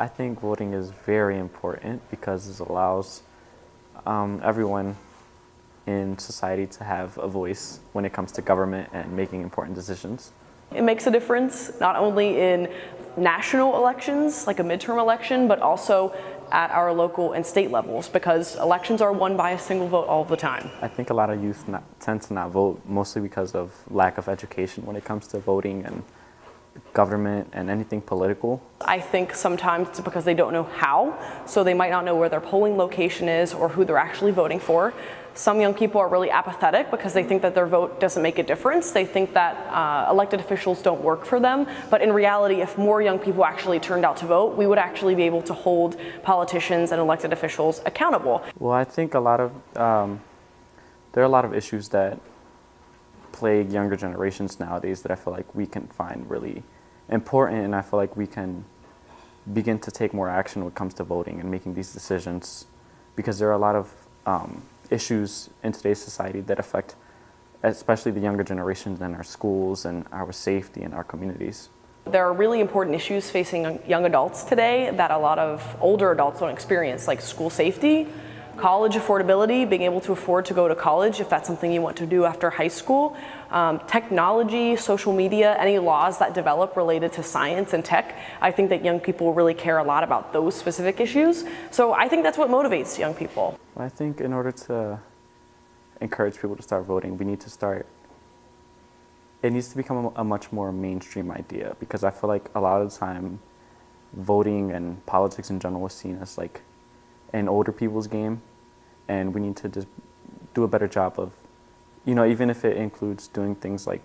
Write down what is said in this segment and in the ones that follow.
I think voting is very important because it allows everyone in society to have a voice when it comes to government and making important decisions. It makes a difference not only in national elections, like a midterm election, but also at our local and state levels, because elections are won by a single vote all the time. I think a lot of youth tend to not vote mostly because of lack of education when it comes to voting and government and anything political. I think sometimes it's because they don't know how, so they might not know where their polling location is or who they're actually voting for. Some young people are really apathetic because they think that their vote doesn't make a difference. They think that elected officials don't work for them. But in reality, if more young people actually turned out to vote, we would actually be able to hold politicians and elected officials accountable. Well, I think there are a lot of issues that plague younger generations nowadays that I feel like we can find really important, and I feel like we can begin to take more action when it comes to voting and making these decisions, because there are a lot of issues in today's society that affect especially the younger generations in our schools and our safety in our communities. There are really important issues facing young adults today that a lot of older adults don't experience, like school safety, college affordability, being able to afford to go to college if that's something you want to do after high school, technology, social media, any laws that develop related to science and tech. I think that young people really care a lot about those specific issues. So I think that's what motivates young people. I think in order to encourage people to start voting, it needs to become a much more mainstream idea, because I feel like a lot of the time voting and politics in general is seen as like an older people's game, and we need to just do a better job of, even if it includes doing things like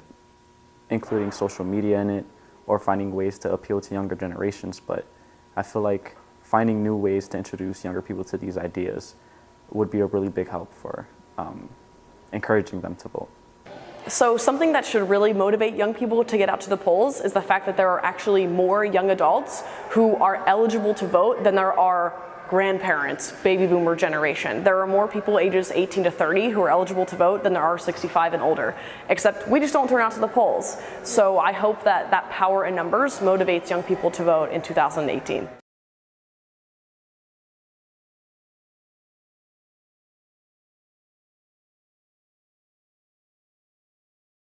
including social media in it or finding ways to appeal to younger generations. But I feel like finding new ways to introduce younger people to these ideas would be a really big help for encouraging them to vote. So something that should really motivate young people to get out to the polls is the fact that there are actually more young adults who are eligible to vote than there are grandparents, baby boomer generation. There are more people ages 18 to 30 who are eligible to vote than there are 65 and older, except we just don't turn out to the polls. So I hope that that power in numbers motivates young people to vote in 2018.